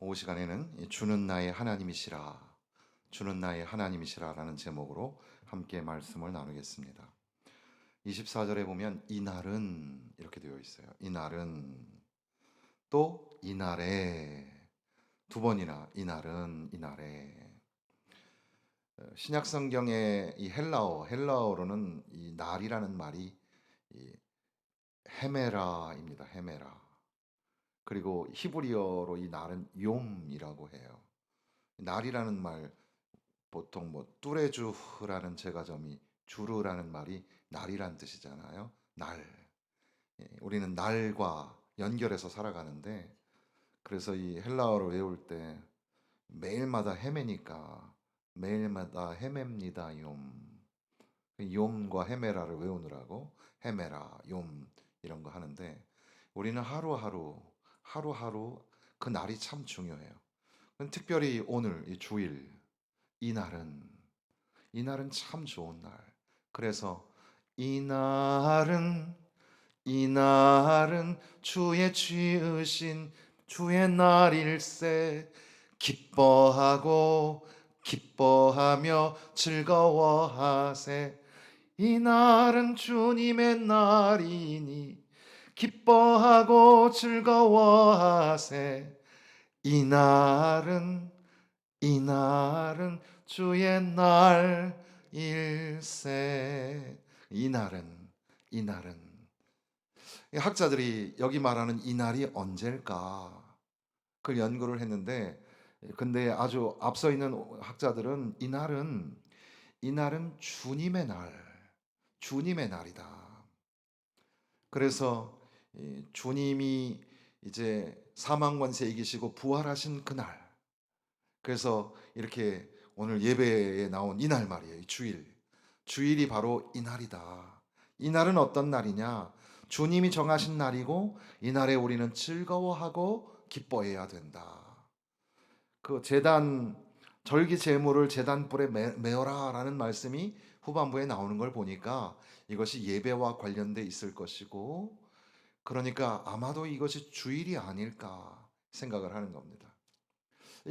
오후 시간에는 주는 나의 하나님이시라, 주는 나의 하나님이시라라는 제목으로 함께 말씀을 나누겠습니다. 24절에 보면 이날은 이렇게 되어 있어요. 이날은, 또 이날에, 두 번이나 이날은, 이날에. 신약 성경의 이 헬라어로는 이 날이라는 말이 이 헤메라입니다. 헤메라. 그리고 히브리어로 이 날은 욤이라고 해요. 날이라는 말, 보통 뭐 뚜레주라는 제과점이 주르라는 말이 날이란 뜻이잖아요. 날. 우리는 날과 연결해서 살아가는데, 그래서 이 헬라어를 외울 때 매일마다 헤매니까 매일마다 헤맵니다. 욤과 헤메라를 외우느라고 헤메라, 욤 이런 거 하는데, 우리는 하루하루 그 날이 참 중요해요. 특별히 오늘 이 주일, 이날은 참 좋은 날. 그래서 이날은 주의 지으신 주의 날일세, 기뻐하며 즐거워하세. 이날은 주님의 날이니 기뻐하고 즐거워하세. 이날은 주의 날일세. 이날은 학자들이 여기 말하는 이날이 언제일까 그걸 연구를 했는데, 근데 아주 앞서 있는 학자들은 이날은 주님의 날이다. 그래서 주님이 이제 사망 권세 이기시고 부활하신 그날, 그래서 이렇게 오늘 예배에 나온 이날 말이에요. 이 주일이 바로 이날이다. 이날은 어떤 날이냐? 주님이 정하신 날이고, 이날에 우리는 즐거워하고 기뻐해야 된다. 그 절기 제물을 제단불에 메어라라는 말씀이 후반부에 나오는 걸 보니까 이것이 예배와 관련돼 있을 것이고, 그러니까 아마도 이것이 주일이 아닐까 생각을 하는 겁니다.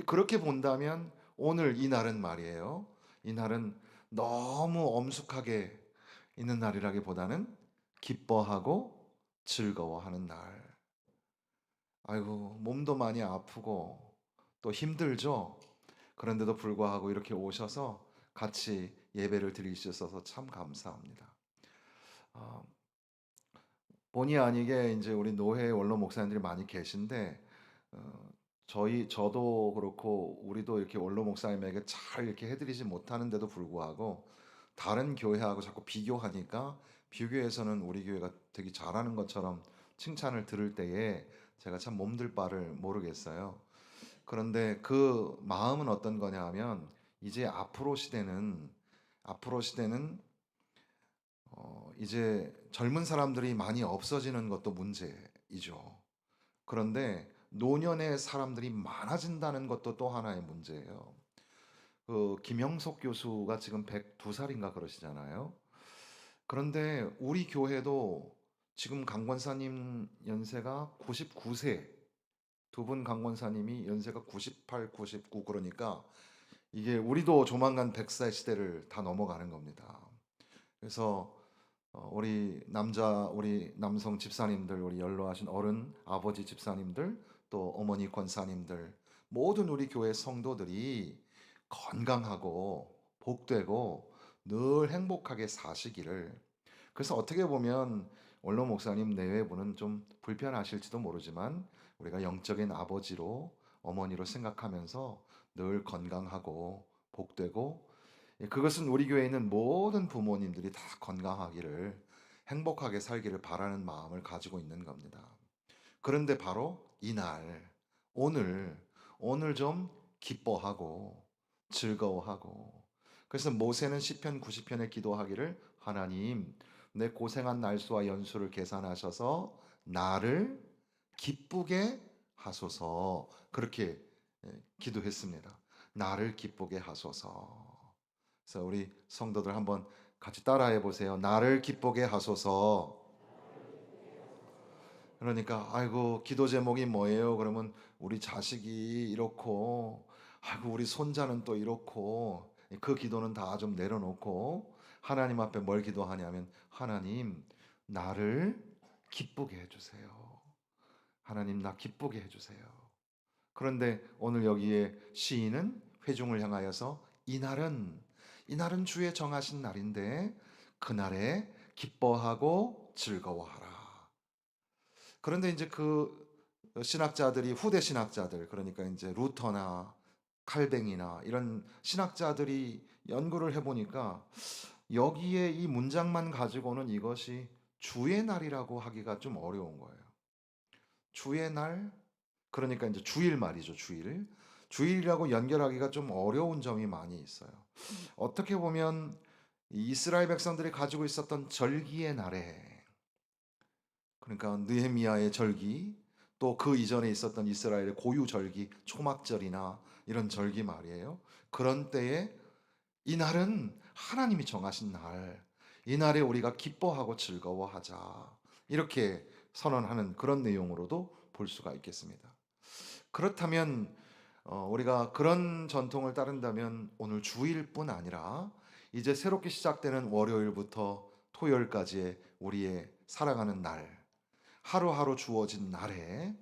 그렇게 본다면 오늘 이 날은 말이에요. 이 날은 너무 엄숙하게 있는 날이라기보다는 기뻐하고 즐거워하는 날. 아이고, 몸도 많이 아프고 또 힘들죠. 그런데도 불구하고 이렇게 오셔서 같이 예배를 드리셔서 참 감사합니다. 어, 본의 아니게 이제 우리 노회 원로 목사님들이 많이 계신데, 어, 저도 그렇고 우리도 이렇게 원로 목사님에게 잘 이렇게 해드리지 못하는데도 불구하고 다른 교회하고 자꾸 비교하니까, 비교해서는 우리 교회가 되게 잘하는 것처럼 칭찬을 들을 때에 제가 참 몸둘 바를 모르겠어요. 그런데 그 마음은 어떤 거냐 하면, 이제 앞으로 시대는 이제 젊은 사람들이 많이 없어지는 것도 문제이죠. 그런데 노년의 사람들이 많아진다는 것도 또 하나의 문제예요. 그 김영석 교수가 지금 102살인가 그러시잖아요. 그런데 우리 교회도 지금 강권사님 연세가 99세, 두 분 강권사님이 연세가 98, 99, 그러니까 이게 우리도 조만간 100세 시대를 다 넘어가는 겁니다. 그래서 우리 남성 집사님들, 우리 연로하신 어른 아버지 집사님들, 또 어머니 권사님들, 모든 우리 교회 성도들이 건강하고 복되고 늘 행복하게 사시기를. 그래서 어떻게 보면 원로 목사님 내외분은 좀 불편하실지도 모르지만, 우리가 영적인 아버지로, 어머니로 생각하면서 늘 건강하고 복되고, 그것은 우리 교회에 있는 모든 부모님들이 다 건강하기를, 행복하게 살기를 바라는 마음을 가지고 있는 겁니다. 그런데 바로 오늘, 오늘 좀 기뻐하고 즐거워하고. 그래서 모세는 시편 90편에 기도하기를, 하나님, 내 고생한 날수와 연수를 계산하셔서 나를 기쁘게 하소서. 그렇게 기도했습니다. 나를 기쁘게 하소서. 그래서 우리 성도들 한번 같이 따라해 보세요. 나를 기쁘게 하소서. 그러니까 아이고 기도 제목이 뭐예요? 그러면 우리 자식이 이렇고 아이고 우리 손자는 또 이렇고 그 기도는 다 좀 내려놓고 하나님 앞에 뭘 기도하냐면 하나님 나를 기쁘게 해주세요. 하나님 나 기쁘게 해주세요. 그런데 오늘 여기에 시인은 회중을 향하여서 이날은 주의 정하신 날인데 그날에 기뻐하고 즐거워하라. 그런데 이제 그 신학자들이 후대 신학자들 그러니까 이제 루터나 칼뱅이나 이런 신학자들이 연구를 해보니까 여기에 이 문장만 가지고는 이것이 주의 날이라고 하기가 좀 어려운 거예요. 주의 날 그러니까 이제 주일 말이죠. 주일이라고 연결하기가 좀 어려운 점이 많이 있어요. 어떻게 보면 이 이스라엘 백성들이 가지고 있었던 절기의 날에 그러니까 느헤미야의 절기 또 그 이전에 있었던 이스라엘의 고유 절기 초막절이나 이런 절기 말이에요. 그런 때에 이 날은 하나님이 정하신 날, 이 날에 우리가 기뻐하고 즐거워하자 이렇게 선언하는 그런 내용으로도 볼 수가 있겠습니다. 그렇다면 우리가 그런 전통을 따른다면 오늘 주일뿐 아니라 이제 새롭게 시작되는 월요일부터 토요일까지의 우리의 살아가는 날 하루하루 주어진 날에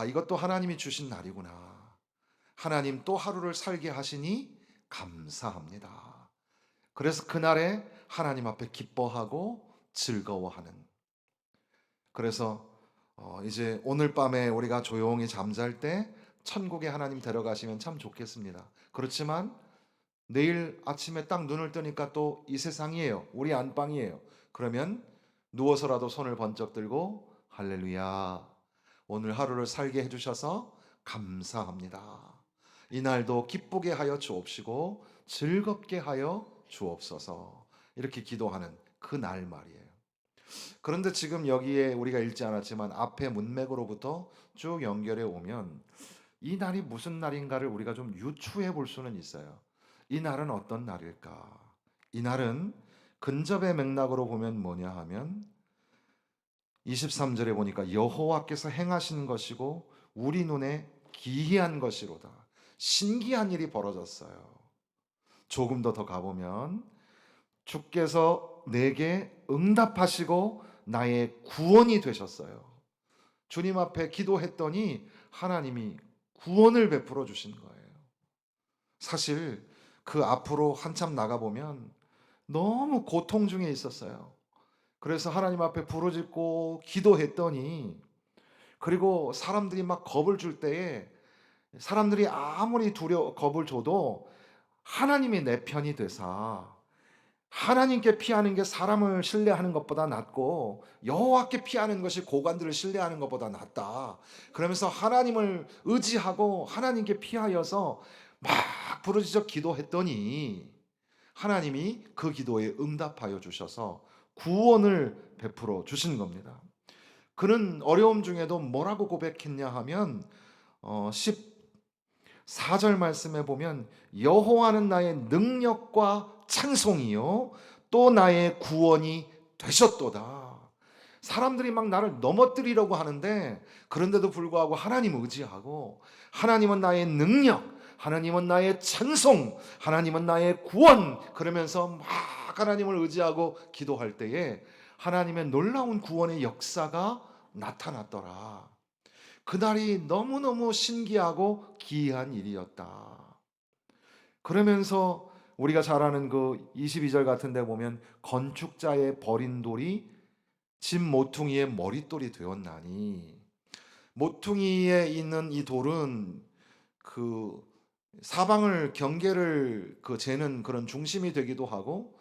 이것도 하나님이 주신 날이구나. 하나님 또 하루를 살게 하시니 감사합니다. 그래서 그날에 하나님 앞에 기뻐하고 즐거워하는 그래서 이제 오늘 밤에 우리가 조용히 잠잘 때 천국에 하나님 데려가시면 참 좋겠습니다. 그렇지만 내일 아침에 딱 눈을 뜨니까 또 이 세상이에요. 우리 안방이에요. 그러면 누워서라도 손을 번쩍 들고 할렐루야. 오늘 하루를 살게 해주셔서 감사합니다. 이날도 기쁘게 하여 주옵시고 즐겁게 하여 주옵소서. 이렇게 기도하는 그 날 말이에요. 그런데 지금 여기에 우리가 읽지 않았지만 앞에 문맥으로부터 쭉 연결해 오면 이 날이 무슨 날인가를 우리가 좀 유추해 볼 수는 있어요. 이 날은 어떤 날일까? 이 날은 근접의 맥락으로 보면 뭐냐 하면 23절에 보니까 여호와께서 행하신 것이고 우리 눈에 기이한 것이로다. 신기한 일이 벌어졌어요. 조금 더 가보면 주께서 내게 응답하시고 나의 구원이 되셨어요. 주님 앞에 기도했더니 하나님이 구원을 베풀어 주신 거예요. 사실 그 앞으로 한참 나가보면 너무 고통 중에 있었어요. 그래서 하나님 앞에 부르짖고 기도했더니 그리고 사람들이 막 겁을 줄 때에 사람들이 아무리 겁을 줘도 하나님이 내 편이 되사 하나님께 피하는 게 사람을 신뢰하는 것보다 낫고 여호와께 피하는 것이 고관들을 신뢰하는 것보다 낫다. 그러면서 하나님을 의지하고 하나님께 피하여서 막 부르짖어 기도했더니 하나님이 그 기도에 응답하여 주셔서 구원을 베풀어 주신 겁니다. 그는 어려움 중에도 뭐라고 고백했냐 하면 14절 말씀에 보면 여호와는 나의 능력과 찬송이요 또 나의 구원이 되셨도다. 사람들이 막 나를 넘어뜨리려고 하는데 그런데도 불구하고 하나님 의지하고 하나님은 나의 능력, 하나님은 나의 찬송, 하나님은 나의 구원 그러면서 막 하나님을 의지하고 기도할 때에 하나님의 놀라운 구원의 역사가 나타났더라. 그날이 너무너무 신기하고 기이한 일이었다. 그러면서 우리가 잘 아는 그 22절 같은 데 보면 건축자의 버린 돌이 집 모퉁이의 머릿돌이 되었나니 모퉁이에 있는 이 돌은 그 사방을 경계를 재는 그런 중심이 되기도 하고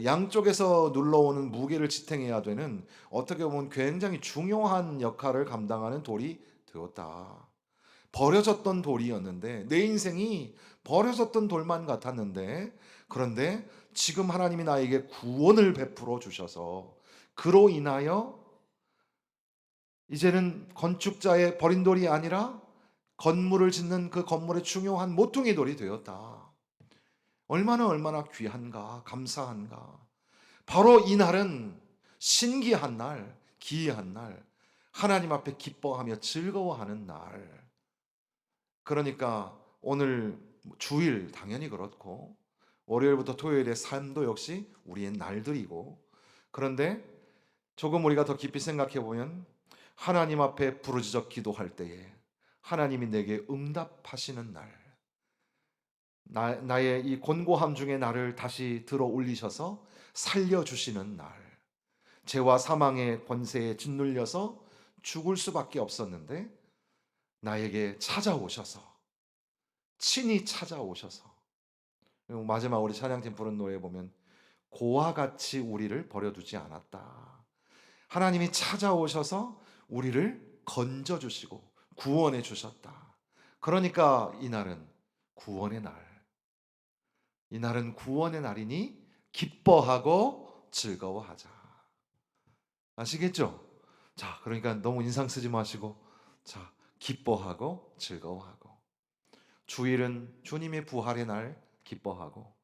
양쪽에서 눌러오는 무게를 지탱해야 되는 어떻게 보면 굉장히 중요한 역할을 감당하는 돌이 되었다. 버려졌던 돌이었는데 내 인생이 버려졌던 돌만 같았는데 그런데 지금 하나님이 나에게 구원을 베풀어 주셔서 그로 인하여 이제는 건축자의 버린 돌이 아니라 건물을 짓는 그 건물의 중요한 모퉁이 돌이 되었다. 얼마나 귀한가, 감사한가. 바로 이 날은 신기한 날, 기이한 날. 하나님 앞에 기뻐하며 즐거워하는 날. 그러니까 오늘 주일 당연히 그렇고 월요일부터 토요일의 삶도 역시 우리의 날들이고, 그런데 조금 우리가 더 깊이 생각해 보면 하나님 앞에 부르짖어 기도할 때에 하나님이 내게 응답하시는 날, 나의 이 곤고함 중에 나를 다시 들어 올리셔서 살려주시는 날, 죄와 사망의 권세에 짓눌려서 죽을 수밖에 없었는데 나에게 찾아오셔서, 친히 찾아오셔서, 그리고 마지막 우리 찬양팀 부른 노래에 보면 고와 같이 우리를 버려두지 않았다. 하나님이 찾아오셔서 우리를 건져주시고 구원해 주셨다. 그러니까 이날은 구원의 날, 이날은 구원의 날이니 기뻐하고 즐거워하자. 아시겠죠? 자, 그러니까 너무 인상 쓰지 마시고, 자, 기뻐하고 즐거워하고, 주일은 주님의 부활의 날 기뻐하고,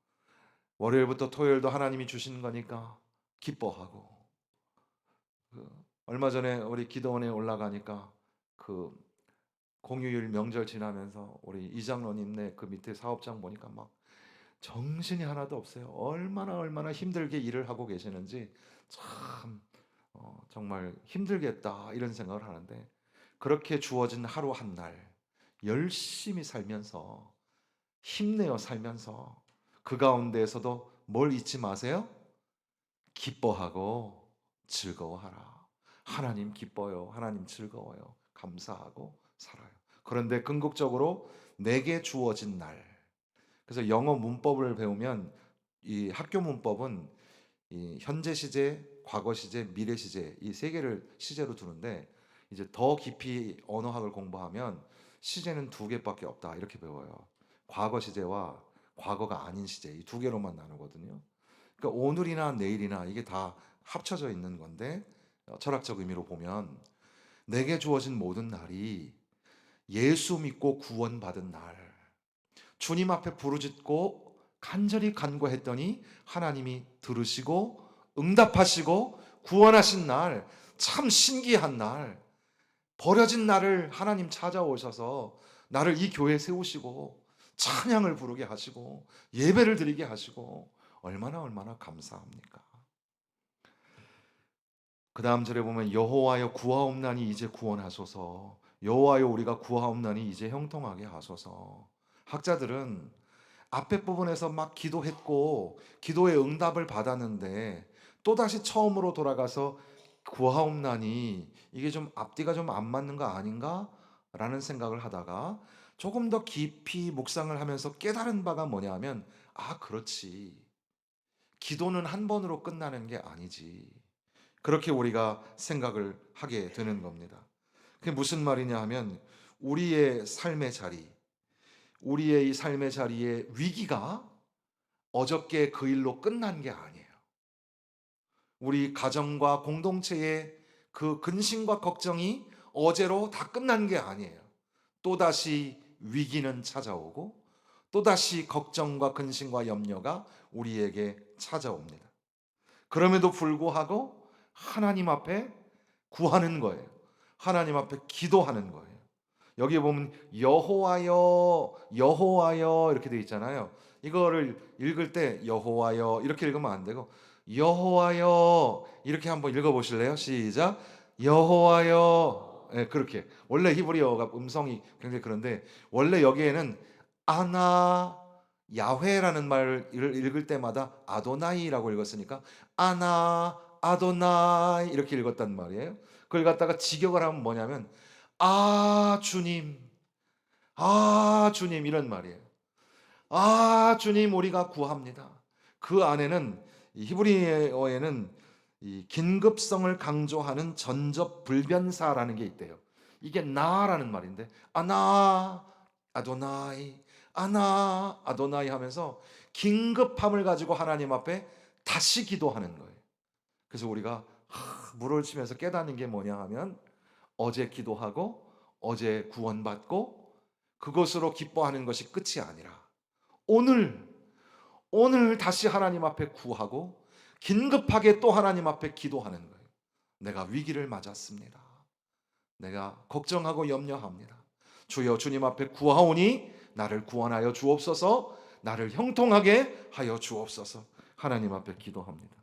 월요일부터 토요일도 하나님이 주시는 거니까 기뻐하고, 얼마 전에 우리 기도원에 올라가니까 그 공휴일 명절 지나면서 우리 이장로님네 그 밑에 사업장 보니까 막 정신이 하나도 없어요. 얼마나 힘들게 일을 하고 계시는지 참 정말 힘들겠다 이런 생각을 하는데, 그렇게 주어진 하루 한 날 열심히 살면서 힘내어 살면서 그 가운데에서도 뭘 잊지 마세요? 기뻐하고 즐거워하라. 하나님 기뻐요. 하나님 즐거워요. 감사하고 살아요. 그런데 궁극적으로 내게 주어진 날. 그래서 영어 문법을 배우면 이 학교 문법은 이 현재 시제, 과거 시제, 미래 시제 이 세 개를 시제로 두는데, 이제 더 깊이 언어학을 공부하면 시제는 두 개밖에 없다 이렇게 배워요. 과거 시제와 과거가 아닌 시제 이 두 개로만 나누거든요. 그러니까 오늘이나 내일이나 이게 다 합쳐져 있는 건데, 철학적 의미로 보면 내게 주어진 모든 날이 예수 믿고 구원받은 날, 주님 앞에 부르짖고 간절히 간구했더니 하나님이 들으시고 응답하시고 구원하신 날, 참 신기한 날, 버려진 나를 하나님 찾아오셔서 나를 이 교회에 세우시고 찬양을 부르게 하시고 예배를 드리게 하시고 얼마나 감사합니까? 그 다음 절에 보면 여호와여 구하옵나니 이제 구원하소서, 여호와여 우리가 구하옵나니 이제 형통하게 하소서. 학자들은 앞에 부분에서 막 기도했고 기도의 응답을 받았는데 또다시 처음으로 돌아가서 구하옵나니 이게 좀 앞뒤가 좀 안 맞는 거 아닌가? 라는 생각을 하다가 조금 더 깊이 묵상을 하면서 깨달은 바가 뭐냐 하면, 아, 그렇지. 기도는 한 번으로 끝나는 게 아니지. 그렇게 우리가 생각을 하게 되는 겁니다. 그게 무슨 말이냐 하면, 우리의 삶의 자리, 우리의 이 삶의 자리에 위기가 어저께 그 일로 끝난 게 아니에요. 우리 가정과 공동체의 그 근심과 걱정이 어제로 다 끝난 게 아니에요. 또다시 위기는 찾아오고 또다시 걱정과 근심과 염려가 우리에게 찾아옵니다. 그럼에도 불구하고 하나님 앞에 구하는 거예요. 하나님 앞에 기도하는 거예요. 여기 보면 여호와여 여호와여 이렇게 되어 있잖아요. 이거를 읽을 때 여호와여 이렇게 읽으면 안 되고 여호와여 이렇게 한번 읽어 보실래요? 시작. 여호와여. 네, 그렇게. 원래 히브리어가 음성이 굉장히 그런데 원래 여기에는 아나 야훼라는 말을 읽을 때마다 아도나이라고 읽었으니까 아나 아도나이 이렇게 읽었단 말이에요. 그걸 갖다가 직역을 하면 뭐냐면 아 주님, 아 주님 이런 말이에요. 아 주님 우리가 구합니다. 그 안에는 이 히브리어에는 이 긴급성을 강조하는 전접 불변사라는 게 있대요. 이게 나라는 말인데 아나 아도나이 아나 아도나이 하면서 긴급함을 가지고 하나님 앞에 다시 기도하는 거예요. 그래서 우리가 물을 치면서 깨닫는 게 뭐냐 하면 어제 기도하고 어제 구원받고 그것으로 기뻐하는 것이 끝이 아니라 오늘 오늘 다시 하나님 앞에 구하고 긴급하게 또 하나님 앞에 기도하는 거예요. 내가 위기를 맞았습니다. 내가 걱정하고 염려합니다. 주여 주님 앞에 구하오니 나를 구원하여 주옵소서. 나를 형통하게 하여 주옵소서. 하나님 앞에 기도합니다.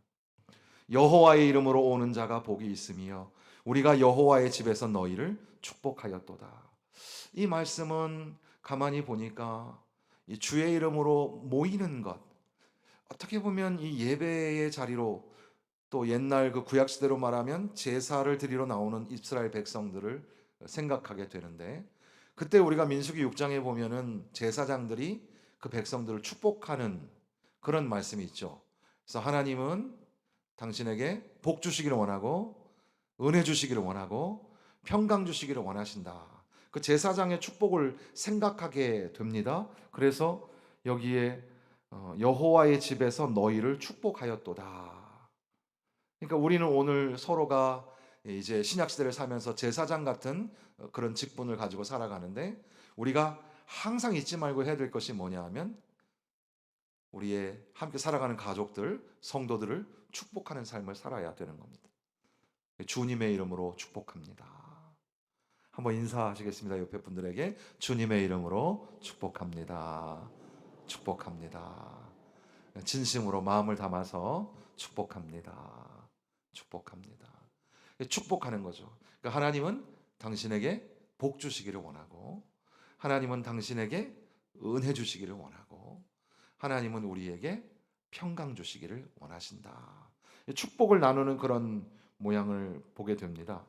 여호와의 이름으로 오는 자가 복이 있으며 우리가 여호와의 집에서 너희를 축복하였도다. 이 말씀은 가만히 보니까 이 주의 이름으로 모이는 것, 어떻게 보면 이 예배의 자리로, 또 옛날 그 구약 시대로 말하면 제사를 드리러 나오는 이스라엘 백성들을 생각하게 되는데, 그때 우리가 민수기 6장에 보면은 제사장들이 그 백성들을 축복하는 그런 말씀이 있죠. 그래서 하나님은 당신에게 복 주시기를 원하고 은혜 주시기를 원하고 평강 주시기를 원하신다. 그 제사장의 축복을 생각하게 됩니다. 그래서 여기에 여호와의 집에서 너희를 축복하였도다. 그러니까 우리는 오늘 서로가 이제 신약 시대를 살면서 제사장 같은 그런 직분을 가지고 살아가는데, 우리가 항상 잊지 말고 해야 될 것이 뭐냐 하면 우리의 함께 살아가는 가족들, 성도들을 축복하는 삶을 살아야 되는 겁니다. 주님의 이름으로 축복합니다. 한번 인사하시겠습니다. 옆에 분들에게 주님의 이름으로 축복합니다. 축복합니다. 진심으로 마음을 담아서 축복합니다. 축복합니다. 축복하는 거죠. 그러니까 하나님은 당신에게 복 주시기를 원하고, 하나님은 당신에게 은혜 주시기를 원하고, 하나님은 우리에게 평강 주시기를 원하신다. 축복을 나누는 그런 모양을 보게 됩니다.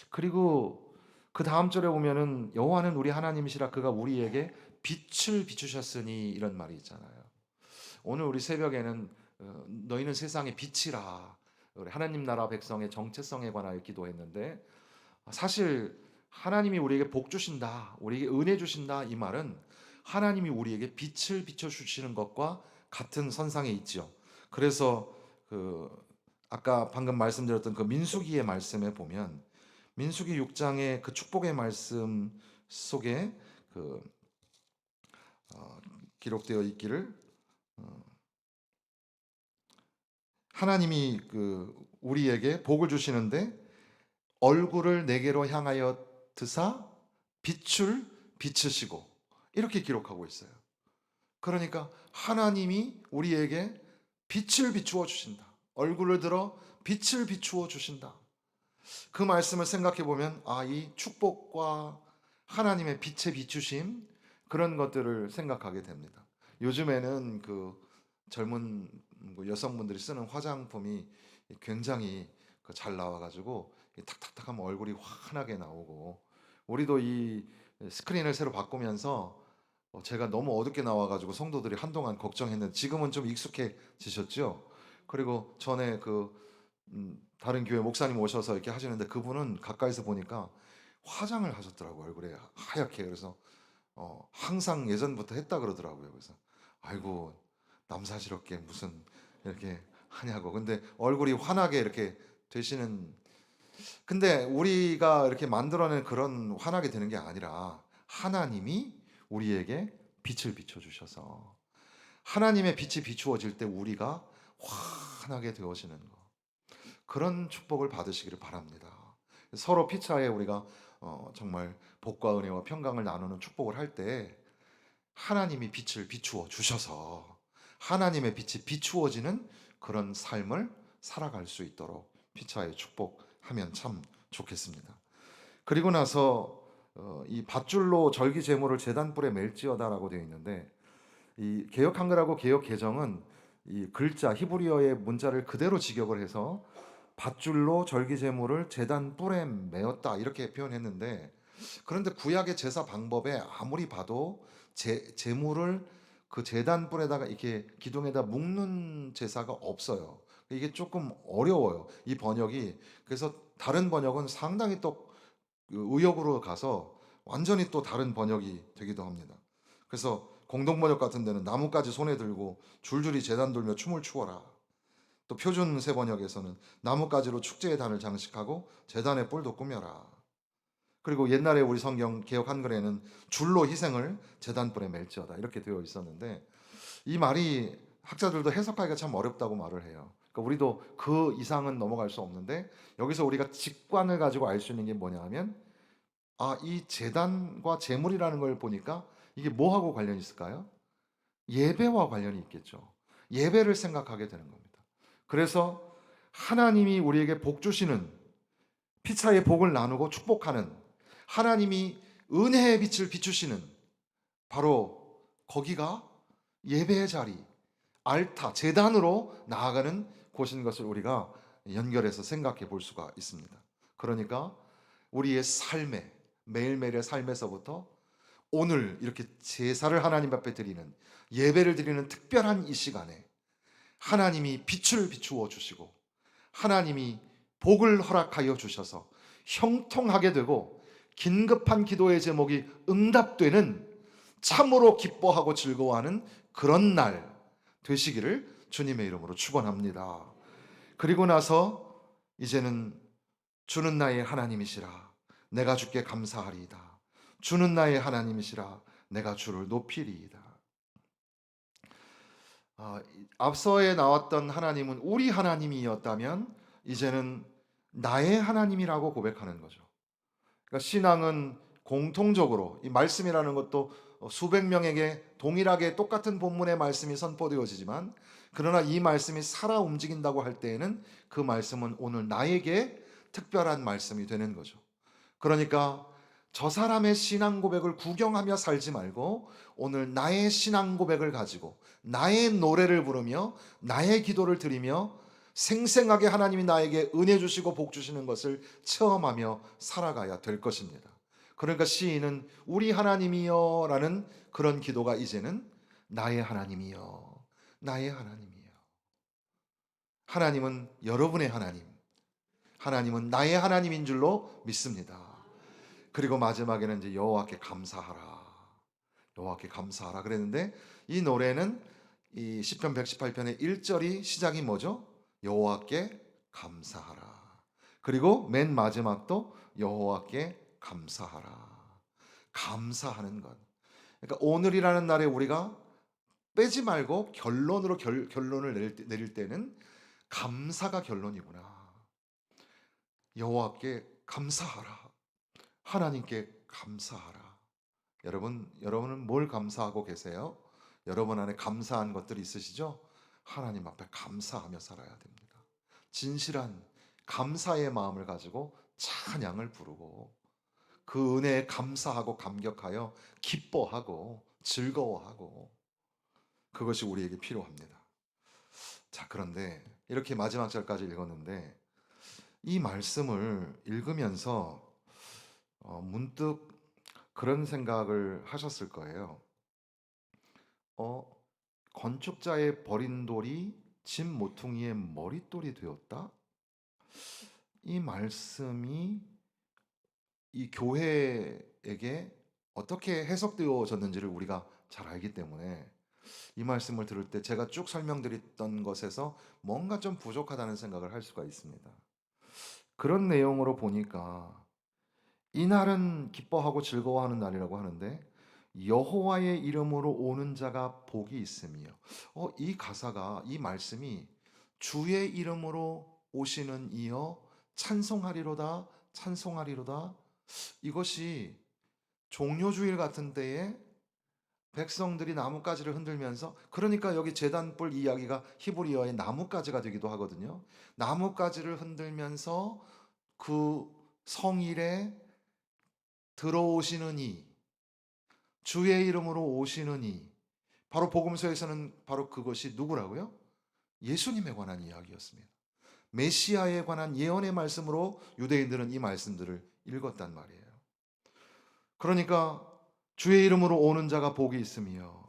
그리고 그 다음 절에 보면은 여호와는 우리 하나님이시라 그가 우리에게 빛을 비추셨으니, 이런 말이 있잖아요. 오늘 우리 새벽에는 너희는 세상의 빛이라, 우리 하나님 나라 백성의 정체성에 관하여 기도했는데, 사실 하나님이 우리에게 복 주신다, 우리에게 은혜 주신다, 이 말은 하나님이 우리에게 빛을 비춰 주시는 것과 같은 선상에 있죠. 그래서 그 아까 방금 말씀드렸던 그 민수기의 말씀에 보면, 민수기 6장의 그 축복의 말씀 속에 그 기록되어 있기를, 하나님이 그 우리에게 복을 주시는데 얼굴을 내게로 향하여 드사 빛을 비추시고, 이렇게 기록하고 있어요. 그러니까 하나님이 우리에게 빛을 비추어 주신다. 얼굴을 들어 빛을 비추어 주신다. 그 말씀을 생각해 보면 이 축복과 하나님의 빛의 비추심, 그런 것들을 생각하게 됩니다. 요즘에는 그 젊은 여성분들이 쓰는 화장품이 굉장히 잘 나와가지고 탁탁탁하면 얼굴이 환하게 나오고, 우리도 이 스크린을 새로 바꾸면서 제가 너무 어둡게 나와가지고 성도들이 한동안 걱정했는데 지금은 좀 익숙해지셨죠. 그리고 전에 다른 교회 목사님 오셔서 이렇게 하시는데, 그분은 가까이서 보니까 화장을 하셨더라고요, 얼굴에 하얗게. 그래서 항상 예전부터 했다 그러더라고요. 그래서 아이고, 남사스럽게 무슨 이렇게 하냐고. 근데 얼굴이 환하게 이렇게 되시는, 근데 우리가 이렇게 만들어낸 그런 환하게 되는 게 아니라 하나님이 우리에게 빛을 비춰주셔서, 하나님의 빛이 비추어질 때 우리가 환하게 되어지는 것, 그런 축복을 받으시기를 바랍니다. 서로 피차에 우리가 정말 복과 은혜와 평강을 나누는 축복을 할 때 하나님이 빛을 비추어 주셔서 하나님의 빛이 비추어지는 그런 삶을 살아갈 수 있도록 피차에 축복하면 참 좋겠습니다. 그리고 나서 이 밧줄로 절기 제물을 제단불에 맬지어다라고 되어 있는데, 이 개역 한글하고 개역 개정은 이 글자 히브리어의 문자를 그대로 직역을 해서 밧줄로 절기 제물을 제단 뿔에 메었다, 이렇게 표현했는데, 그런데 구약의 제사 방법에 아무리 봐도 제물을 그 제단 뿔에다가 이렇게 기둥에다 묶는 제사가 없어요. 이게 조금 어려워요, 이 번역이. 그래서 다른 번역은 상당히 또 의역으로 가서 완전히 또 다른 번역이 되기도 합니다. 그래서 공동 번역 같은 데는 나뭇가지 손에 들고 줄줄이 제단 돌며 춤을 추어라. 또 표준 세번역에서는 나뭇가지로 축제의 단을 장식하고 제단의 뿔도 꾸며라. 그리고 옛날에 우리 성경 개역 한글에는 줄로 희생을 제단뿔에 맬지어다, 이렇게 되어 있었는데, 이 말이 학자들도 해석하기가 참 어렵다고 말을 해요. 그러니까 우리도 그 이상은 넘어갈 수 없는데, 여기서 우리가 직관을 가지고 알 수 있는 게 뭐냐 하면 이 제단과 제물이라는 걸 보니까 이게 뭐하고 관련이 있을까요? 예배와 관련이 있겠죠. 예배를 생각하게 되는 겁니다. 그래서 하나님이 우리에게 복 주시는, 피차의 복을 나누고 축복하는, 하나님이 은혜의 빛을 비추시는 바로 거기가 예배의 자리, 알타, 제단으로 나아가는 곳인 것을 우리가 연결해서 생각해 볼 수가 있습니다. 그러니까 우리의 삶에, 매일매일의 삶에서부터 오늘 이렇게 제사를 하나님 앞에 드리는, 예배를 드리는 특별한 이 시간에 하나님이 빛을 비추어 주시고 하나님이 복을 허락하여 주셔서 형통하게 되고 긴급한 기도의 제목이 응답되는, 참으로 기뻐하고 즐거워하는 그런 날 되시기를 주님의 이름으로 축원합니다. 그리고 나서 이제는 주는 나의 하나님이시라 내가 주께 감사하리이다. 주는 나의 하나님이시라 내가 주를 높이리이다. 앞서에 나왔던 하나님은 우리 하나님이었다면 이제는 나의 하나님이라고 고백하는 거죠. 그러니까 신앙은 공통적으로 이 말씀이라는 것도 수백 명에게 동일하게 똑같은 본문의 말씀이 선포되어지지만, 그러나 이 말씀이 살아 움직인다고 할 때에는 그 말씀은 오늘 나에게 특별한 말씀이 되는 거죠. 그러니까 저 사람의 신앙 고백을 구경하며 살지 말고 오늘 나의 신앙 고백을 가지고 나의 노래를 부르며 나의 기도를 드리며 생생하게 하나님이 나에게 은혜 주시고 복 주시는 것을 체험하며 살아가야 될 것입니다. 그러니까 시인은 우리 하나님이여 라는 그런 기도가 이제는 나의 하나님이여, 나의 하나님이여. 하나님은 여러분의 하나님, 하나님은 나의 하나님인 줄로 믿습니다. 그리고 마지막에는 이제 여호와께 감사하라, 여호와께 감사하라 그랬는데, 이 노래는 이 시편 118편의 1절이 시작이 뭐죠? 여호와께 감사하라. 그리고 맨 마지막도 여호와께 감사하라. 감사하는 것. 그러니까 오늘이라는 날에 우리가 빼지 말고 결론을 내릴 때는 감사가 결론이구나. 여호와께 감사하라. 하나님께 감사하라. 여러분은 뭘 감사하고 계세요? 여러분 안에 감사한 것들이 있으시죠? 하나님 앞에 감사하며 살아야 됩니다. 진실한 감사의 마음을 가지고 찬양을 부르고 그 은혜에 감사하고 감격하여 기뻐하고 즐거워하고, 그것이 우리에게 필요합니다. 자, 그런데 이렇게 마지막 절까지 읽었는데 이 말씀을 읽으면서 문득 그런 생각을 하셨을 거예요. 건축자의 버린 돌이 집 모퉁이의 머릿돌이 되었다? 이 말씀이 이 교회에게 어떻게 해석되어졌는지를 우리가 잘 알기 때문에 이 말씀을 들을 때 제가 쭉 설명드렸던 것에서 뭔가 좀 부족하다는 생각을 할 수가 있습니다. 그런 내용으로 보니까 이날은 기뻐하고 즐거워하는 날이라고 하는데 여호와의 이름으로 오는 자가 복이 있으며, 이 가사가, 이 말씀이 주의 이름으로 오시는 이여 찬송하리로다, 찬송하리로다, 이것이 종료주일 같은 때에 백성들이 나뭇가지를 흔들면서, 그러니까 여기 제단불 이야기가 히브리어의 나뭇가지가 되기도 하거든요. 나뭇가지를 흔들면서 그 성일에 들어오시는 이, 주의 이름으로 오시는 이, 바로 복음서에서는 바로 그것이 누구라고요? 예수님에 관한 이야기였습니다. 메시아에 관한 예언의 말씀으로 유대인들은 이 말씀들을 읽었단 말이에요. 그러니까 주의 이름으로 오는 자가 복이 있으며,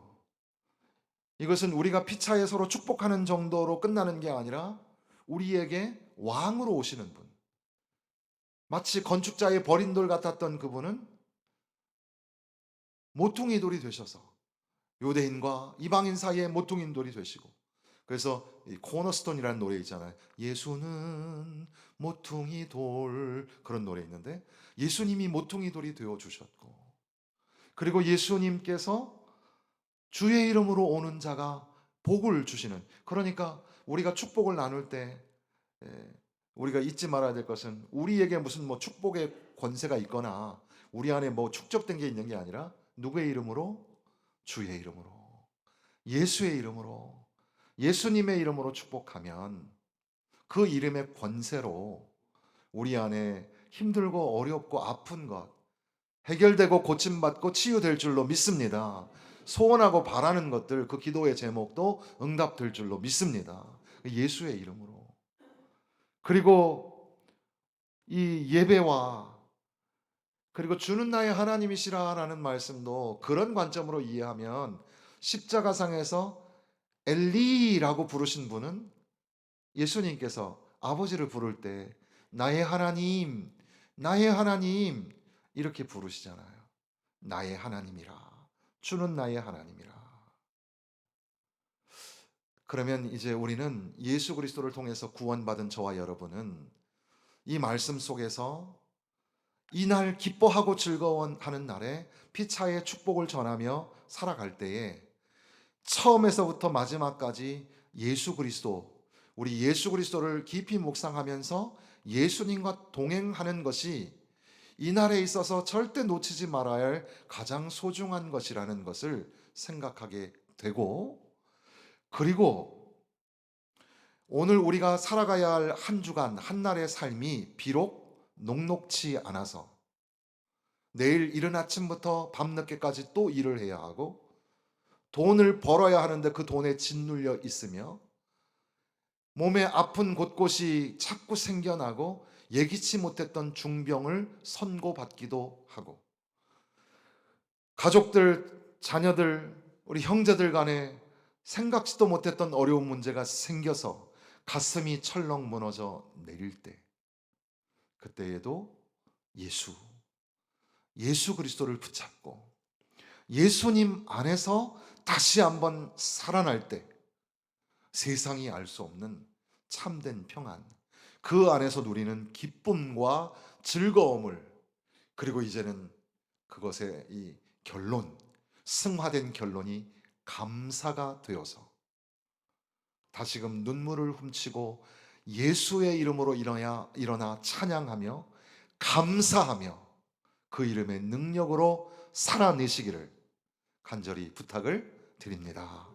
이것은 우리가 피차에 서로 축복하는 정도로 끝나는 게 아니라 우리에게 왕으로 오시는 분, 마치 건축자의 버린 돌 같았던 그분은 모퉁이 돌이 되셔서 유대인과 이방인 사이에 모퉁이 돌이 되시고, 그래서 이 코너스톤이라는 노래 있잖아요. 예수는 모퉁이 돌, 그런 노래 있는데 예수님이 모퉁이 돌이 되어 주셨고, 그리고 예수님께서 주의 이름으로 오는 자가 복을 주시는, 그러니까 우리가 축복을 나눌 때 우리가 잊지 말아야 될 것은 우리에게 무슨 축복의 권세가 있거나 우리 안에 뭐 축적된 게 있는 게 아니라 누구의 이름으로? 주의 이름으로, 예수의 이름으로, 예수님의 이름으로 축복하면 그 이름의 권세로 우리 안에 힘들고 어렵고 아픈 것 해결되고 고침받고 치유될 줄로 믿습니다. 소원하고 바라는 것들, 그 기도의 제목도 응답될 줄로 믿습니다. 예수의 이름으로. 그리고 이 예배와 그리고 주는 나의 하나님이시라라는 말씀도 그런 관점으로 이해하면 십자가상에서 엘리라고 부르신 분은 예수님께서 아버지를 부를 때 나의 하나님, 나의 하나님 이렇게 부르시잖아요. 나의 하나님이라. 주는 나의 하나님이라. 그러면 이제 우리는 예수 그리스도를 통해서 구원받은 저와 여러분은 이 말씀 속에서 이날 기뻐하고 즐거워하는 날에 피차의 축복을 전하며 살아갈 때에 처음에서부터 마지막까지 예수 그리스도, 우리 예수 그리스도를 깊이 묵상하면서 예수님과 동행하는 것이 이날에 있어서 절대 놓치지 말아야 할 가장 소중한 것이라는 것을 생각하게 되고, 그리고 오늘 우리가 살아가야 할 한 주간, 한 날의 삶이 비록 녹록치 않아서 내일 이른 아침부터 밤늦게까지 또 일을 해야 하고 돈을 벌어야 하는데 그 돈에 짓눌려 있으며 몸에 아픈 곳곳이 자꾸 생겨나고 예기치 못했던 중병을 선고받기도 하고 가족들, 자녀들, 우리 형제들 간에 생각지도 못했던 어려운 문제가 생겨서 가슴이 철렁 무너져 내릴 때 그때에도 예수 그리스도를 붙잡고 예수님 안에서 다시 한번 살아날 때 세상이 알 수 없는 참된 평안, 그 안에서 누리는 기쁨과 즐거움을, 그리고 이제는 그것의 이 결론, 승화된 결론이 감사가 되어서 다시금 눈물을 훔치고 예수의 이름으로 일어나 찬양하며 감사하며 그 이름의 능력으로 살아내시기를 간절히 부탁을 드립니다.